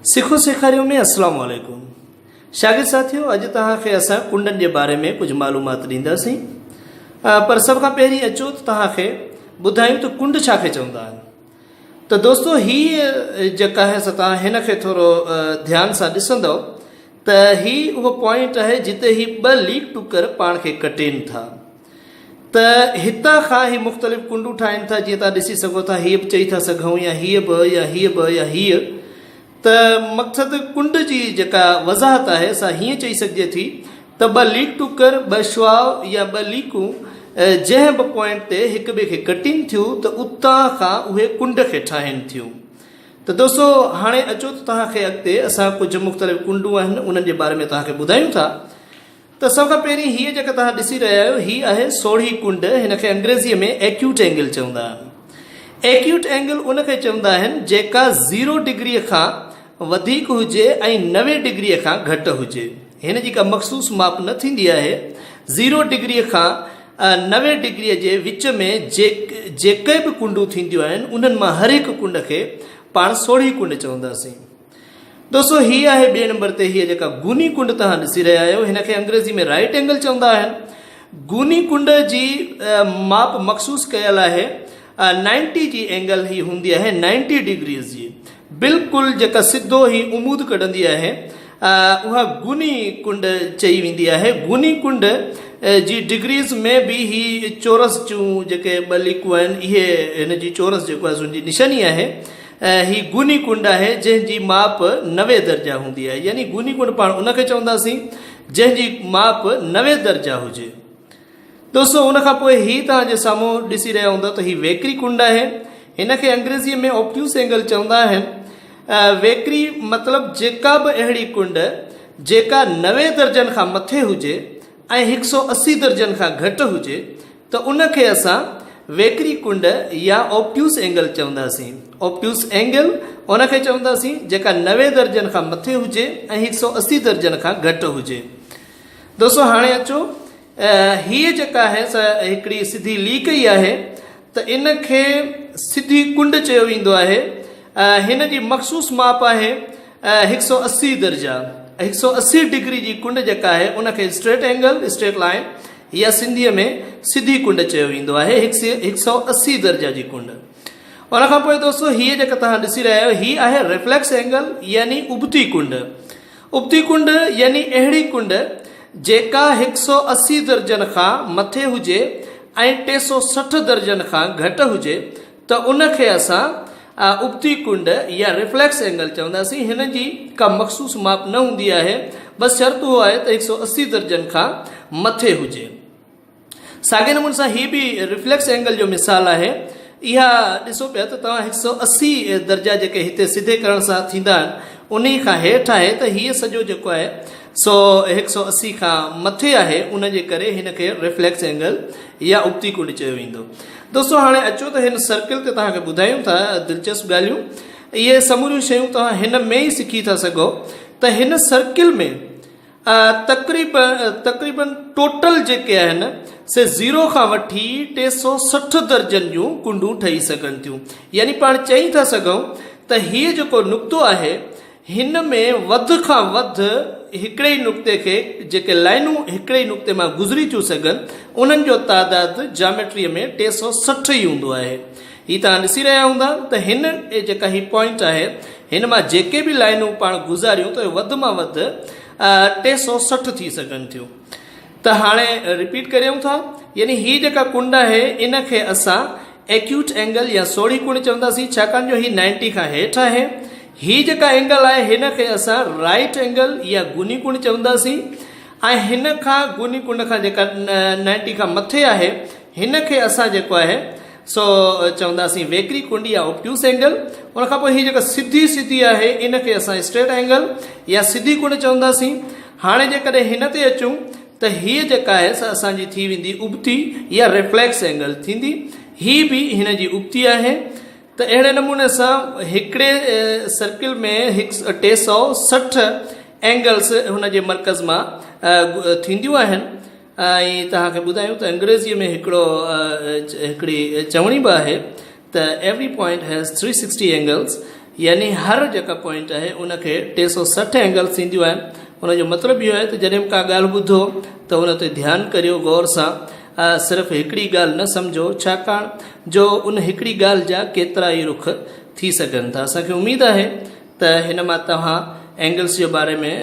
सिखो सेखारियों में अस्सलाम वालेकुम। शागिर्द साथियों, अज तव्हांखे असां कुंडनि जे बारे में कुछ मालूमात ॾींदासीं, पर सब खां पहिरीं अचो त तव्हांखे ॿुधायूं त कुंड छाखे चवंदा आहिनि। त दोस्तो, ही जेका आहे तव्हां हिन खे थोरो ध्यान सां ॾिसंदव त ही उहो पॉइंट आहे जिते ही ॿ लीक टुकर पाण खे कटेनि था। त हितां खां ही मुख़्तलिफ़ कुंडूं ठाहिनि था, जीअं तव्हां ॾिसी सघो था, हीअ बि चई था सघूं, या हीअ बि, या हीअ बि, या हीअ। त मक़सदु कुंड जी जेका वज़ाहत आहे सा हीअं चई सघिजे थी त ॿ लीक टुकर, ॿ शुआव या ॿ लीकूं जंहिं बि पॉइंट ते हिक ॿिए खे कटीनि थियूं त उतां खां उहे कुंड खे ठाहिनि थियूं। त दोस्तो, हाणे अचो त तव्हांखे अॻिते असां कुझु मुख़्तलिफ़ कुंडूं आहिनि उन्हनि जे बारे में तव्हांखे ॿुधायूं था। त सभ खां पहिरीं हीअ जेका तव्हां ॾिसी रहिया आहियो, हीअ आहे सोढ़ी कुंड। हिन खे अंग्रेज़ीअ में एक्यूट एंगल चवंदा आहिनि। एक्यूट एंगल उनखे चवंदा आहिनि जेका 0 डिग्रीअ खां वधीक हुजे ऐं 90 डिग्रीअ खां घटि हुजे। हिन जी का मख़सूस माप न थींदी आहे। 0 डिग्रीअ खां 90 डिग्रीअ जे विच में जेके बि कुंडूं थींदियूं आहिनि उन्हनि मां हर हिकु कुंड खे पाण सोढ़ी कुंड चवंदासीं। दोस्तो, हीअ आहे ॿिए नंबर ते हीअ जेका गूनी कुंड तव्हां ॾिसी रहिया आहियो, हिन खे अंग्रेज़ी में राइट एंगल चवंदा आहिनि। गूनी कुंड जी माप मख़सूस कयल आहे 90 जी एंगल ही हूंदी आहे, 90 डिग्रीज़ जी। बिल्कुलु जेका सिधो ही उमूद कढंदी आहे उहा गूनी कुंड चई वेंदी आहे। गूनी कुंड जी डिग्रीज़ में बि ही चोरस जूं जेके ॿ लीकूं आहिनि, इहे हिन जी चोरस जेको आहे उनजी निशानी आहे। ही गूनी कुंड आहे जंहिंजी माप 90 दर्जा हूंदी आहे, यानी गूनी कुंड पाण उनखे चवंदासीं जंहिंजी माप 90 दर्जा हुजे। दोस्तो, उनखां पोइ ही तव्हांजे साम्हूं ॾिसी रहिया हूंदव त ही वेकरी कुंड आहे। हिन खे अंग्रेज़ीअ में ऑब्ट्यूस एंगल चवंदा आहिनि। वेकरी मतिलबु जेका बि अहिड़ी कुंड जेका 90 दर्जनि खां मथे हुजे ऐं 180 दर्जनि खां घटि हुजे त उनखे असां वेकरी कुंड या ऑब्ट्यूस एंगल चवंदासीं। ऑब्ट्यूस एंगल उनखे चवंदासीं जेका 90 दर्जनि खां मथे हुजे ऐं 180 दर्जनि खां घटि हुजे। दोस्तो, हाणे अचो, हीअ जेका आहे सा हिकिड़ी सिधी लीक ई आहे, त इन खे सिधी कुंड चयो वेंदो आहे। हिन जी मख़सूस माप आहे 180 दर्जा। 180 डिग्री जी कुंड जेका आहे उनखे स्ट्रेट एंगल, स्ट्रेट लाइन या सिंधीअ में सिधी कुंड चयो वेंदो आहे, 180 दर्जा जी कुंड। उनखां पोइ दोस्तो, हीअ जेका तव्हां ॾिसी रहिया आहियो, हीअ आहे रिफ्लेक्स एंगल यानी उबती कुंड। उबती कुंड यानी अहिड़ी कुंड जेका 180 दर्जनि खां मथे हुजे ऐं 360 दर्जनि खां घटि हुजे त उनखे असां उबती कुंड या रिफ्लेक्स एंगल चवंदासीं। हिन जी का मख़सूस माप न हूंदी आहे, बसि शर्त उहो आहे त 180 दर्जनि खां मथे हुजे। साॻे नमूने सां हीअ बि रिफ्लेक्स एंगल जो मिसाल आहे। इहा ॾिसो पिया त तव्हां 180 दर्जा जेके हिते सिधे करण सां थींदा आहिनि उन खां हेठि आहे, त हीअ सॼो जेको आहे सो 180 खां मथे आहे, उन जे करे हिन खे रिफ्लेक्स एंगल या उबती कुंड चयो वेंदो। दोस्तो, हाणे अचो त हिन सर्किल ते तव्हांखे ॿुधायूं था दिलचस्प ॻाल्हियूं। इहे समूरियूं शयूं तव्हां हिन में ई सिखी था सघो। त हिन सर्किल में तक़रीबन टोटल जेके आहिनि से 0 खां वठी 360 दर्जनि जूं कुंडूं ठही सघनि थियूं। यानी पाण चई था सघूं त हीअ जेको नुक़्तो आहे हिन में वधि खां वधि हिकिड़े ई नुक़्ते खे, जेके लाइनूं हिकिड़े ई नुक़्ते मां गुज़री थियूं सघनि, उन्हनि जो तादाद जामेट्रीअ में 360 ई हूंदो आहे। हीअ तव्हां ॾिसी रहिया हूंदा त हिन जेका ही पॉइंट आहे हिन मां जेके बि लाइनूं पाण गुज़ारियूं त वधि मां वधि 360 थी सघनि थियूं। त हाणे रिपीट करियूं था, यानी हीअ जेका कुंड आहे इन खे असां एक्यूट एंगल या सोढ़ी कुंड चवंदासीं, छाकाणि जो हीअ 90 खां हेठि आहे। हीअ जेका एंगल आहे हिन खे असां राइट एंगल या गूनी कुंड चवंदासीं, ऐं हिन खां गूनी कुंड खां जेका 90 खां मथे आहे हिन खे असां जेको आहे सो चवंदासीं वेकरी कुंड या ऑब्ट्यूस एंगल। उनखां पोइ हीअ जेका सिधी आहे इन खे असां स्ट्रेट एंगल या सिधी कुंड चवंदासीं। हाणे जेकॾहिं हिन ते अचूं त हीअ जेका आहे सा असांजी थी वेंदी उबती या रिफ्लेक्स एंगल थींदी। हीअ बि हिन जी उबती आहे। त अहिड़े नमूने सां हिकिड़े सर्किल में 360 एंगल्स हुन जे मर्कज़ मां थींदियूं आहिनि। ऐं तव्हांखे ॿुधायूं त अंग्रेज़ीअ में हिकिड़ी चवणी बि आहे त एवरी पॉइंट हैज़ 360 एंगल्स, यानी हर जेका पॉइंट आहे उनखे 360 एंगल्स ईंदियूं आहिनि। उनजो मतिलबु इहो आहे त जॾहिं का ॻाल्हि ॿुधो त उन ते ध्यानु करियो गौर सां, सिर्फ़ु हिकिड़ी ॻाल्हि न सम्झो, छाकाणि जो उन हिकिड़ी ॻाल्हि जा केतिरा ई रुख थी सघनि था। असांखे उमेद आहे त हिन मां तव्हां एंगल्स जे बारे में